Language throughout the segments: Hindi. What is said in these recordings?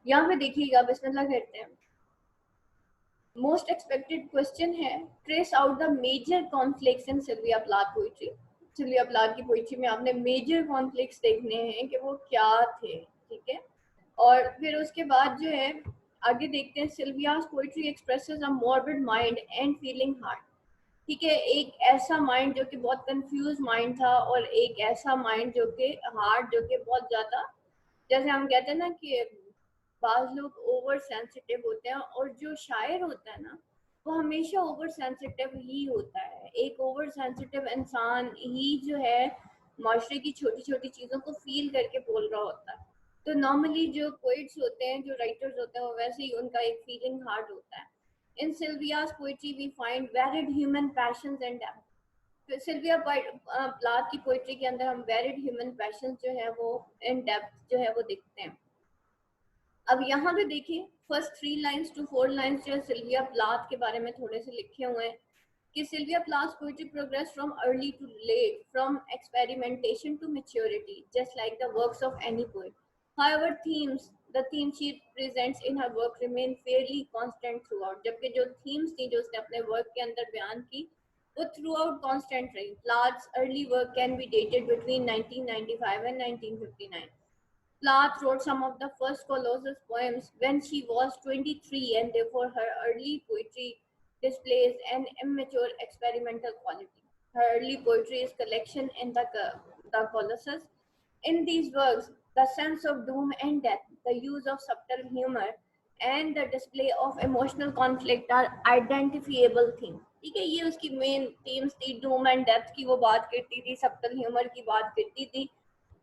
यहाँ पे देखिएगा, बिस्मिल्लाह करते हैं। मोस्ट एक्सपेक्टेड क्वेश्चन है, trace out the major conflicts in Sylvia Plath poetry. Sylvia Plath की पोइट्री में आपने मेजर कॉन्फ्लिक्ट्स देखने हैं कि वो क्या थे, ठीक है। और फिर उसके बाद जो है आगे देखते हैं, Sylvia's poetry expresses a morbid mind and feeling heart. ठीक है, एक ऐसा माइंड जो कि बहुत कंफ्यूज माइंड था, और एक ऐसा माइंड जो कि हार्ट, जो कि बहुत ज्यादा, जैसे हम कहते हैं ना कि बाज लोग ओवर सेंसिटिव होते हैं, और जो शायर होता है ना वो हमेशा ओवर सेंसिटिव ही होता है। एक ओवर सेंसिटिव इंसान ही जो है माशरे की छोटी छोटी चीज़ों को फील करके बोल रहा होता है। तो नॉर्मली जो पोइट्स होते हैं, जो राइटर्स होते हैं, वो वैसे ही उनका एक फीलिंग हार्ट होता है। In Sylvia's poetry we find varied human passions and depth. Sylvia Plath की पोइट्री के अंदर हम वेरिड ह्यूमन पैशंस जो है वो इन डेप्थ जो है वो दिखते हैं। अब यहाँ पे देखिए, फर्स्ट 3 लाइन्स टू 4 लाइन्स जो है सिल्विया प्लाथ के बारे में थोड़े से लिखे हुए हैं कि Sylvia Plath poetry progress from early to late, from experimentation to maturity, just like the works of any poet. However the theme she presents in her work remain fairly constant throughout. जबकि जो थीम्स थी जो उसने अपने वर्क के अंदर बयान की वो थ्रू आउट कॉन्स्टेंट रही। Plath's early work can be dated between 1995 and 1959। Plath wrote some of the first Colossus poems when she was 23, and therefore her early poetry displays an immature experimental quality. Her early poetry is collection in the Colossus. In these works, the sense of doom and death, the use of subtle humor, and the display of emotional conflict are identifiable themes. ठीक है, ये उसकी मेन थीम्स थी। डूम एंड डेथ की वो बात करती थी, सबटल ह्यूमर की बात करती थी,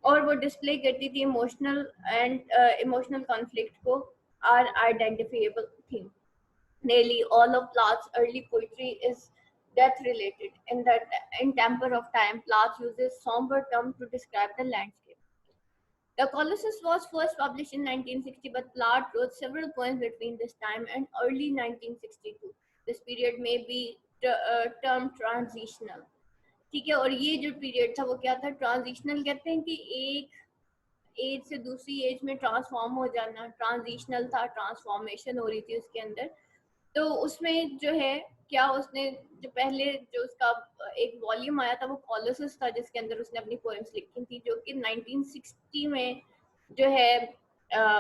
और वो डिस्प्ले करती थी इमोशनल कॉन्फ्लिक्ट को, are identifiable theme. Nearly all of Plath's early poetry is death related. In Temper of Time, Plath uses somber terms to describe the landscape. The Colossus was first published in 1960, but Plath wrote several poems between this time and early 1962. This period may be termed transitional. ठीक है, और ये जो पीरियड था वो क्या था, ट्रांजिशनल कहते हैं कि एक एज से दूसरी एज में ट्रांसफॉर्म हो जाना, ट्रांजिशनल था, ट्रांसफॉर्मेशन हो रही थी उसके अंदर। तो उसमें जो है क्या, उसने जो पहले जो उसका एक वॉल्यूम आया था वो कॉलोसस था, जिसके अंदर उसने अपनी पोएम्स लिखी थी, जो कि 1960 में जो है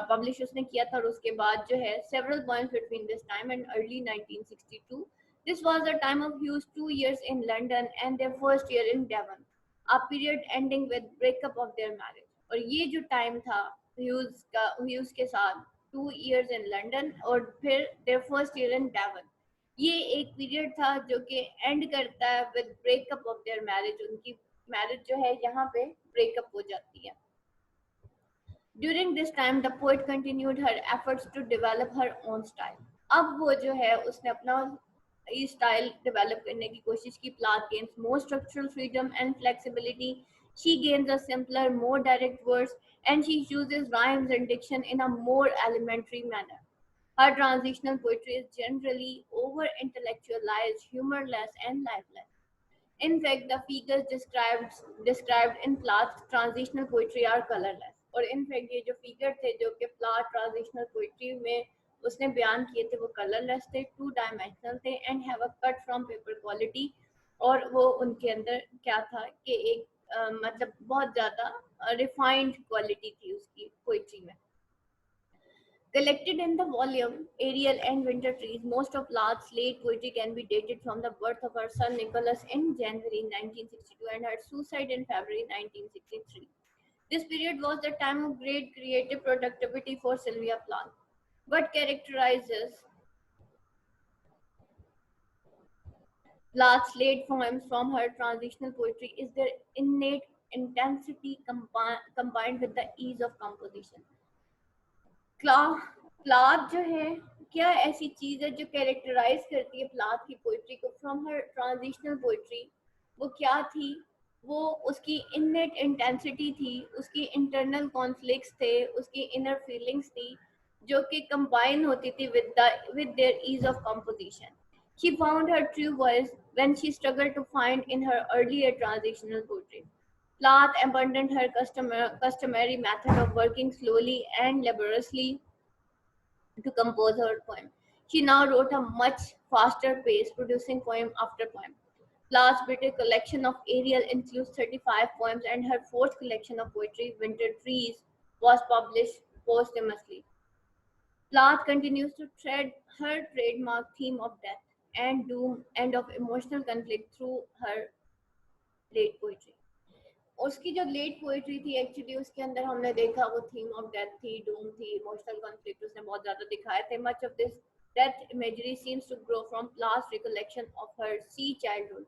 पब्लिश उसने किया था। और उसके बाद जो है several points between this time and early 1962। This was the time of Hugh's 2 years in London and their first year in Devon, a period ending with breakup of their marriage. और ये जो टाइम था ह्यूज के साथ 2 years in London और फिर their first year in Devon, ये एक पीरियड था जो कि एंड करता है with breakup of their marriage. उनकी मैरिज जो है यहाँ पे ब्रेकअप हो जाती है। During this time, the poet continued her efforts to develop her own style. अब वो जो है उसने अपना स्टाइल डेवलप करने की कोशिश की। Plath gains more structural freedom and flexibility. She gains a simpler, more direct verse, and she uses rhymes and diction in a more elementary manner. Her transitional poetry is generally over-intellectualized, humorless, and lifeless. In fact, the figures described in Plath's transitional poetry are colorless. और इनफैक्ट ये जो फिगर थे जो कि प्लाथ ट्रांजिशनल पोइट्री में उसने बयान किए थे वो कलरलेस थे, 2 डायमेंशनल थे, and have a cut from paper quality. और वो उनके अंदर क्या था कि एक मतलब बहुत ज़्यादा रिफाइंड क्वालिटी थी उसकी पोइट्री में। Collected in the volume Ariel and Winter Trees, most of Plath's late poetry can be dated from the birth of her son Nicholas in January 1962 and her suicide in February 1963. This period was the time of great creative productivity for Sylvia Plath. What characterizes Plath's late poems from her transitional poetry is their innate intensity combined with the ease of composition. Plath जो है, क्या ऐसी चीज है जो कैरेक्टराइज करती है प्लाथ की पोइट्री को फ्रॉम हर ट्रांजिशनल पोइट्री? वो क्या थी? वो उसकी इननेट इंटेंसिटी थी, उसकी इंटरनल कॉन्फ्लिक्ट्स थे, उसकी इनर फीलिंग्स थी जो कि कंबाइन होती थी with their ease of composition. She found her true voice when she struggled to find in her earlier transitional poetry. Plath abandoned her customary method of working slowly and laboriously to compose her poem. She now wrote a much faster pace, producing poem after poem. Plath's British collection of Ariel includes 35 poems, and her fourth collection of poetry, Winter Trees, was published posthumously. Plath continues to tread her trademark theme of death and doom and of emotional conflict through her late poetry. उसकी जो लेट पोएट्री थी एक्चुअली उसके अंदर हमने देखा वो थीम ऑफ डेथ थी, डूम थी, इमोशनल कॉन्फ्लिक्ट उसने बहुत ज्यादा दिखाए थे. Much of this death imagery seems to grow from Plath's recollection of her sea childhood.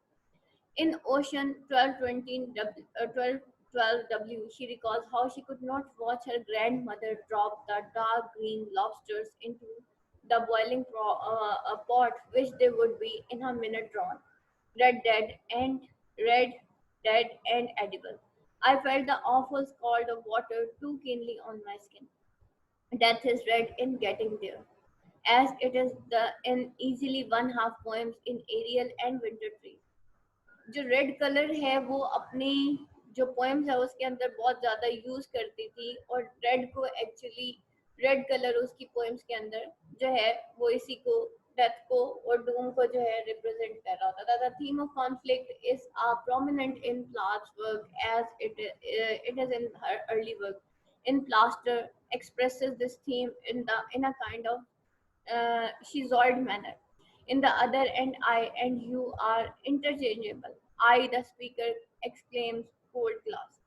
In Ocean 1212W, she recalls how she could not watch her grandmother drop the dark green lobsters into the boiling pot, which they would be in a minute drawn, red, dead, and red, dead, and edible. I felt the awful scald of water too keenly on my skin. Death is red in getting there, as it is in easily one half poems in Ariel and Winter Trees. जो रेड कलर है वो अपनी जो पोएम्स है उसके अंदर बहुत ज्यादा यूज करती थी, और रेड को एक्चुअली रेड कलर उसकी पोएम्स के अंदर जो है वो इसी को डेथ को और डूम को जो है रिप्रेजेंट कर रहा होता था. The theme of conflict is prominent in Plath's work as it is in her early work. In Plaster expresses this theme in a kind of schizoid manner. In the other end, I and you are interchangeable. I, the speaker, exclaims cold glass.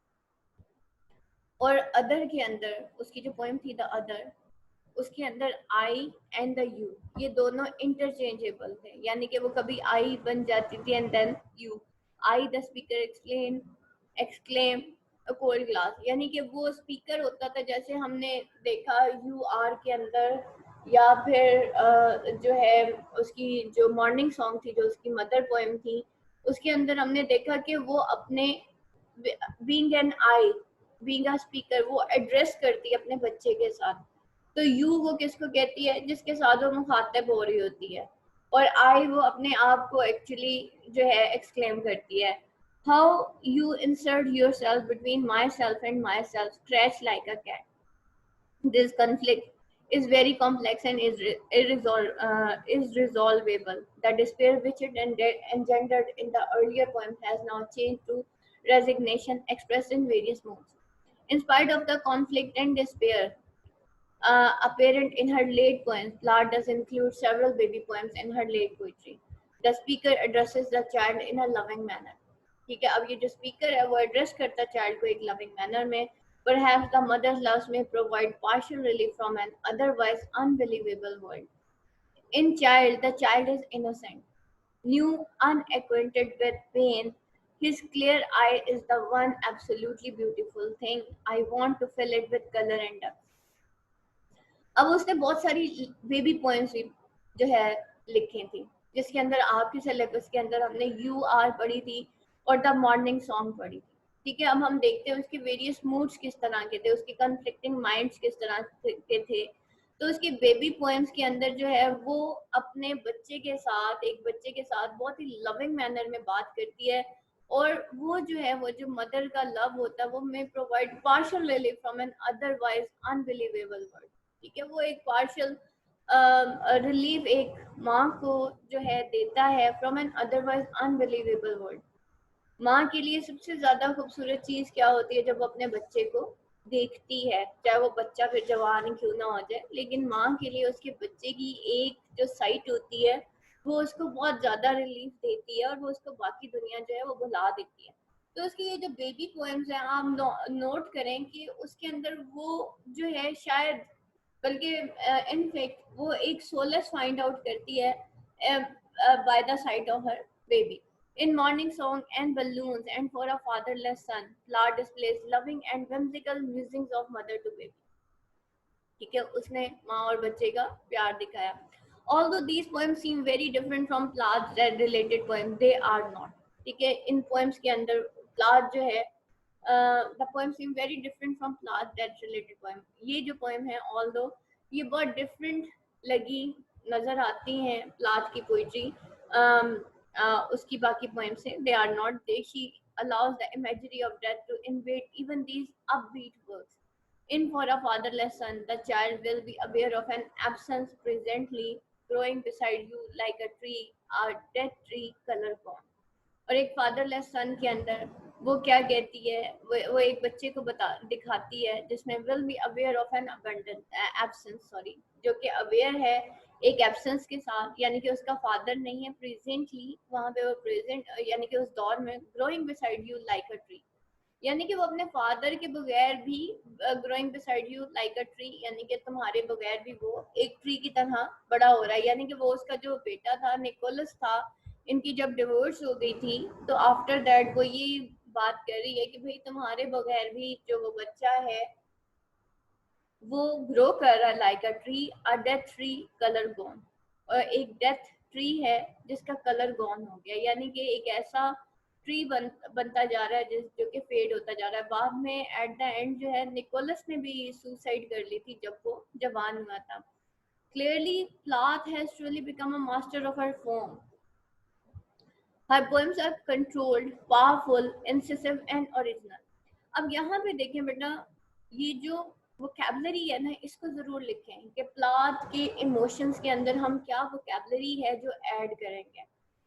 और अदर के अंदर उसकी जो पोएम थी द अदर, उसके अंदर आई एंड द यू ये दोनों इंटरचेंजेबल थे, यानी कि वो कभी आई बन जाती थी and then you. I the speaker exclaim a cold glass, यानी कि वो स्पीकर होता था जैसे हमने देखा यू आर के अंदर, या फिर जो है उसकी जो मॉर्निंग सॉन्ग थी जो उसकी मदर पोएम थी उसके अंदर हमने देखा कि वो अपने being an I, being a speaker, वो एड्रेस करती है अपने बच्चे के साथ. तो यू वो किसको कहती है जिसके साथ वो मुखातब हो रही होती है, और आई वो अपने आप को एक्चुअली जो है एक्सक्लेम करती है. How you insert yourself between myself and myself scratch like a cat. This conflict is very complex and is resolvable. The despair which it engendered in the earlier poem has now changed to resignation expressed in various modes. In spite of the conflict and despair apparent in her late poems, Plath does include several baby poems in her late poetry. The speaker addresses the child in a loving manner. ठीक है, अब ये जो स्पीकर है वो एड्रेस करता है चाइल्ड को एक लविंग मैनर में. Perhaps the mother's love may provide partial relief from an otherwise unbelievable world. In child, the child is innocent, new, unacquainted with pain. His clear eye is the one absolutely beautiful thing. I want to fill it with color and depth. अब उसने बहुत सारी बेबी पोएम्स भी जो है लिखी थी, जिसके अंदर आपके सिलेबस के अंदर हमने यू आर पढ़ी थी और द मॉर्निंग सॉन्ग पढ़ी थी. ठीक है, अब हम देखते हैं उसके वेरियस मूड्स किस तरह के थे, उसके कन्फ्लिक्टिंग माइंड्स किस तरह के थे. तो उसके बेबी पोएम्स के अंदर जो है वो अपने बच्चे के साथ, एक बच्चे के साथ बहुत ही लविंग मैनर में बात करती है, और वो जो है वो जो मदर का लव होता है वो may provide partial relief from an otherwise unbelievable world. ठीक है, वो एक पार्शियल रिलीफ एक माँ को जो है देता है from an otherwise unbelievable world. माँ के लिए सबसे ज्यादा खूबसूरत चीज क्या होती है जब वो अपने बच्चे को देखती है, चाहे वो बच्चा फिर जवान क्यों ना हो जाए, लेकिन माँ के लिए उसके बच्चे की एक जो साइट होती है वो उसको बहुत ज्यादा रिलीफ देती है, और वो उसको बाकी दुनिया जो है वो भुला देती है. तो उसकी ये जो बेबी पोएम्स हैं आप नोट करें कि उसके अंदर वो जो है शायद बल्कि इनफैक्ट वो एक सोलस फाइंड आउट करती है by the side of her baby. In Morning Song and Balloons and For a Fatherless Son, Plath displays loving and whimsical musings of mother to baby. ठीक है, उसने माँ और बच्चे का प्यार दिखाया. Although these poems seem very different from Plath's related poems, they are not. ठीक है, इन poems के अंदर Plath जो है the poems seem very different from Plath's that related poem. ये जो poem है although ये बहुत different लगी नजर आती हैं Plath की poetry उसकी बाकी poems से, they are not. She allows the imagery of death to invade even these upbeat works. In For a Fatherless Son, the child will be aware of an absence presently growing beside you like a tree, a dead tree color gone. और एक फादरलेस सन के अंदर वो क्या कहती है, वो एक बच्चे को दिखाती है जिसमें will be aware of an abundant absence, sorry, जो कि अवेयर है एक एब्सेंस के साथ, यानी कि उसका फादर नहीं है प्रेजेंटली वहां पे, वो प्रेजेंट यानी कि उस दौर में growing beside you like a tree, यानी कि वो अपने फादर के बगैर भी growing beside you like a tree, यानी कि तुम्हारे बगैर भी वो एक ट्री की तरह बड़ा हो रहा है। यानी कि वो उसका जो बेटा था निकोलस था, इनकी जब डिवोर्स हो गई थी तो आफ्टर दैट वो ये बात कर रही है कि भाई तुम्हारे बगैर भी जो वो बच्चा है वो ग्रो कर रहा है like a tree, a death tree colour gone, और एक डेथ ट्री है जिसका कलर गॉन हो गया, यानी कि एक ऐसा ट्री बनता जा रहा है जो कि फेड होता जा रहा है। बाद में एट द एंड जो है निकोलस ने भी सुसाइड कर ली थी जब वो जवान हुआ था। Clearly Plath has truly become a master of her form, her poems are controlled, powerful, incisive and original. अब यहाँ पे देखें बेटा, ये जो वोकैबुलरी है ना, इसको जरूर लिखें कि प्लाथ के इमोशंस के अंदर हम क्या वोकैबुलरी है जो ऐड करेंगे।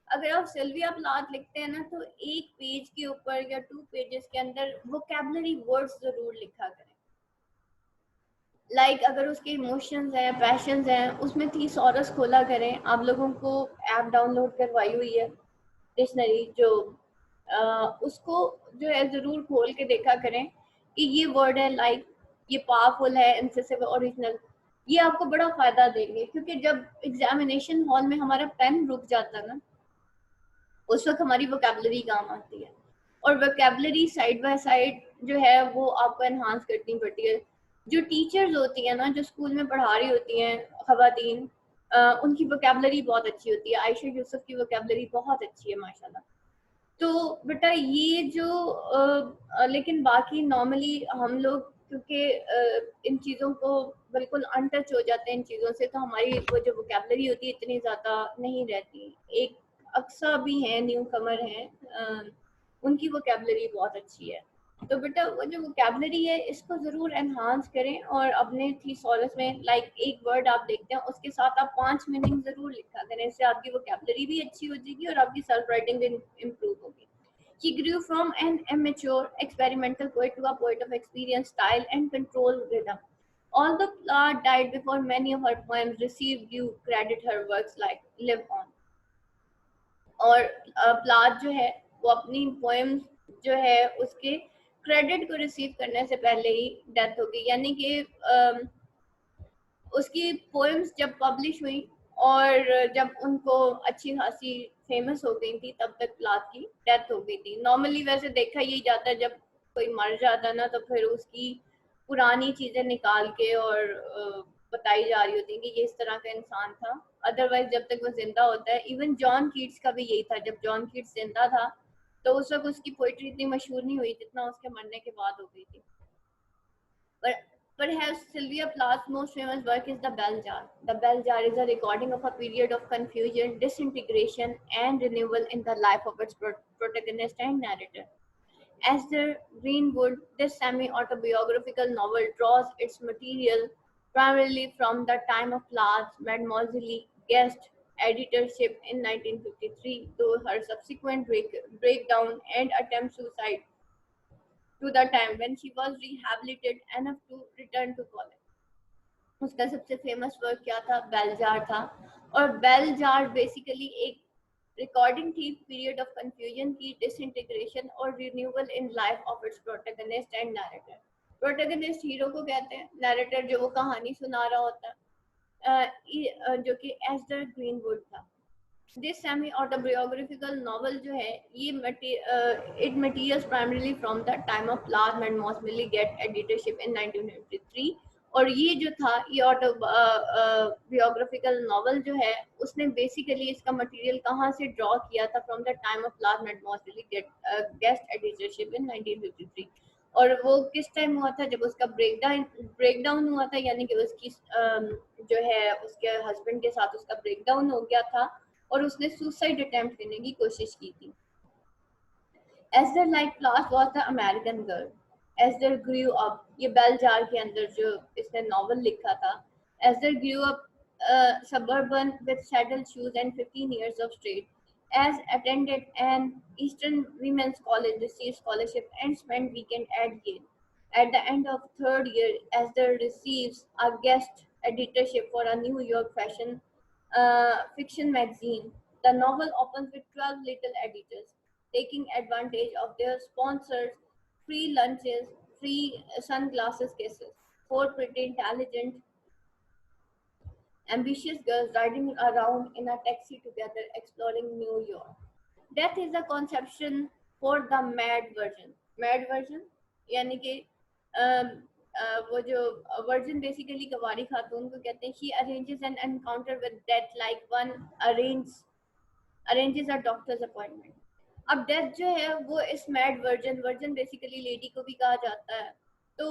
अगर आप सिल्विया प्लाथ लिखते हैं ना तो एक पेज के ऊपर या 2 पेजेस के अंदर वोकैबुलरी वर्ड्स जरूर लिखा करें। लाइक अगर उसके इमोशंस हैं, पैशंस हैं, उसमें थीसॉरस खोला करें। आप लोगों को ऐप डाउनलोड करवाई हुई है डिक्शनरी, जो उसको जो है जरूर खोल के देखा करें कि ये वर्ड है लाइक, ये पावरफुल है, इंसेसिव, ओरिजिनल, ये आपको बड़ा फायदा देंगे। क्योंकि जब एग्जामिनेशन हॉल में हमारा पेन रुक जाता है ना, उस वक्त हमारी वोकैबुलरी काम आती है, और वोकैबुलरी साइड बाय साइड जो है वो आपको एनहांस करनी पड़ती है। जो टीचर्स होती हैं ना, जो स्कूल में पढ़ा रही होती हैं खवातीन, उनकी वोकैबुलरी बहुत अच्छी होती है। आयशा यूसुफ की वोकैबुलरी बहुत अच्छी है माशाल्लाह। तो बेटा ये जो लेकिन बाकी नॉर्मली हम लोग क्योंकि इन चीज़ों को बिल्कुल अनटच हो जाते हैं इन चीज़ों से, तो हमारी वो जो वोकैबुलरी होती है इतनी ज़्यादा नहीं रहती। एक अक्सा भी हैं, न्यू कमर हैं, उनकी वोकैबुलरी बहुत अच्छी है। तो बेटा वो जो वोकैबुलरी है इसको ज़रूर एनहांस करें, और अपने थीसॉरस में लाइक एक वर्ड आप देखते हैं उसके साथ आप 5 मीनिंग ज़रूर लिखा करें। इससे आपकी वोकैबुलरी भी अच्छी हो जाएगी और आपकी सेल्फ राइटिंग भी इम्प्रूव होगी। He grew from an immature experimental poet to a poet of experience, style, and control rhythm. Although Plath died before many of her poems received due credit, her works like live on. और प्लाथ जो है वो अपनी पोएम्स जो है उसके क्रेडिट को रिसीव करने से पहले ही डेथ हो गई, यानी कि उसकी पोएम्स जब पब्लिश हुई और जब उनको अच्छी खासी फेमस हो गई थी तब तक प्लाथ की डेथ हो गई थी। नॉर्मली वैसे देखा यही जाता है जब कोई मर जाता है ना तो फिर उसकी पुरानी चीजें निकाल के और बताई जा रही होती है कि ये इस तरह का इंसान था। अदरवाइज जब तक वो जिंदा होता है, इवन जॉन कीट्स का भी यही था, जब जॉन कीट्स जिंदा था तो उस वक्त उसकी पोइट्री इतनी मशहूर नहीं हुई जितना उसके मरने के बाद हो गई थी। पर Perhaps Sylvia Plath's most famous work is The Bell Jar. The Bell Jar is a recording of a period of confusion, disintegration, and renewal in the life of its protagonist and narrator. Esther Greenwood, this semi-autobiographical novel draws its material primarily from the time of Plath's Mademoiselle guest editorship in 1953, though her subsequent breakdown and attempt suicide to the time when she was rehabilitated enough to return to college. उसका सबसे फेमस वर्क क्या था? बेल जार था। और बेल जार बेसिकली एक रिकॉर्डिंग थी पीरियड ऑफ कंफ्यूजन की, डिसइंटीग्रेशन और renewal in life of its protagonist and narrator. Protagonist hero को कहते हैं, नैरेटर जो वो कहानी सुना रहा होता है, जो कि एस्टर ग्रीनवुड था। दिस सेमी ऑटोबायोग्राफिकल नॉवल जो है ये it materials primarily from the time of Plath and Mademoiselle guest editorship in 1953। और ये जो था ये ऑटोबायोग्राफिकल नॉवल जो है उसने बेसिकली इसका मटेरियल कहाँ से ड्रॉ किया था? From the time of Plath and Mademoiselle guest editorship in 1953। और वो किस टाइम हुआ था? जब उसका ब्रेकडाउन हुआ था, यानी कि उसकी जो है उसके हस्बैंड के साथ उसका ब्रेकडाउन हो गया था और उसने सुसाइड अटेम्प्ट करने की कोशिश की थी। Esther, like Plath, was the American girl. as they grew up, ये बेल जार के अंदर जो इसने नॉवल लिखा था, as they grew up suburban with saddle shoes and 15 years of straight, as attended an Eastern Women's College, received scholarship and spent weekend at Yale. At the end of third year, as they receives a guest editorship for a New York fashion fiction magazine, the novel opens with 12 little editors taking advantage of their sponsors, free lunches, free sunglasses cases, four pretty intelligent, ambitious girls riding around in a taxi together exploring New York. Death is a conception for the mad version. Mad version यानी कि वो जो वर्जन बेसिकली कवारी खातून को कहते हैं. She arranges an encounter with death like one arranges a doctor's appointment. अब डेथ जो है वो इस मैड वर्जन बेसिकली लेडी को भी कहा जाता है, तो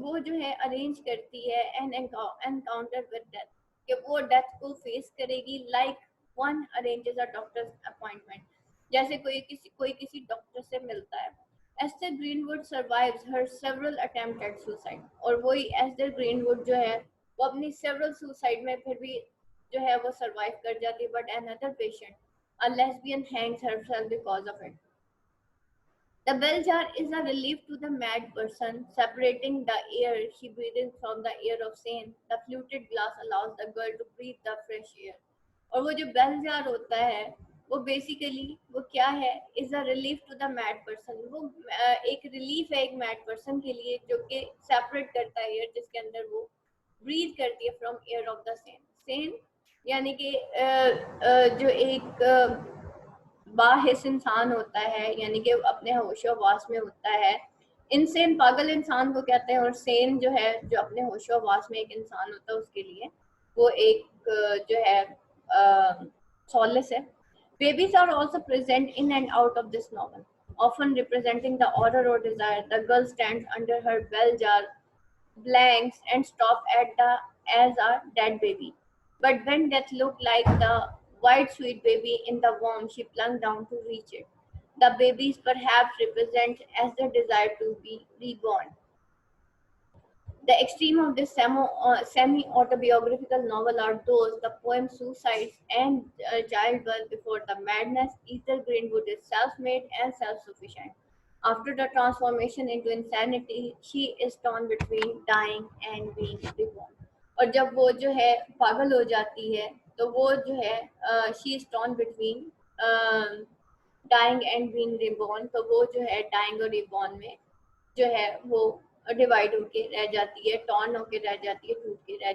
वो जो है अरेंज करती है एन एनकाउंटर विद डेथ, कि वो डेथ को फेस करेगी like one arranges a doctor's appointment, जैसे कोई किसी डॉक्टर से मिलता है. Esther greenwood survives her several attempt at suicide, और वही एस्थर ग्रीनवुड जो है वो अपनी सेवरल सुसाइड में फिर भी जो है वो सर्वाइव कर जाती है. But another patient, a lesbian, hangs herself because of it. The bell jar is a relief to the mad person, separating the air she breathes from the air of sane. The fluted glass allows the girl to breathe the fresh air. और वो जो बेल जार होता है वो बेसिकली वो क्या है, is a relief to the mad person. वो एक रिलीफ है एक मैड पर्सन के लिए जो कि सेपरेट करता है एयर जिसके अंदर वो ब्रीथ करती है from air of the Sen. Sen यानी कि जो एक बाहिस इंसान होता है, यानी कि अपने होशोवास में होता है. इनसेन पागल इंसान को कहते हैं, और सेन जो है जो अपने होशोवास में एक इंसान होता है उसके लिए वो एक जो है solace है. Babies are also present in and out of this novel, often representing the horror or desire. The girl stands under her bell jar, blanks, and stop at the as a dead baby. But when death looked like the white sweet baby in the womb, she plunged down to reach it. The babies perhaps represent as the desire to be reborn. The extreme of this semi-autobiographical novel are those, the poem Suicides and Childbirth before the madness. Ethel Greenwood is self-made and self-sufficient. After the transformation into insanity, she is torn between dying and being reborn. और जब वो जो है पागल हो जाती है तो वो जो है she is torn between dying and being reborn, तो वो जो है dying और reborn में जो है वो डिवाइड होके रह जाती है, टॉर्न होके रह जाती है, टूट के रह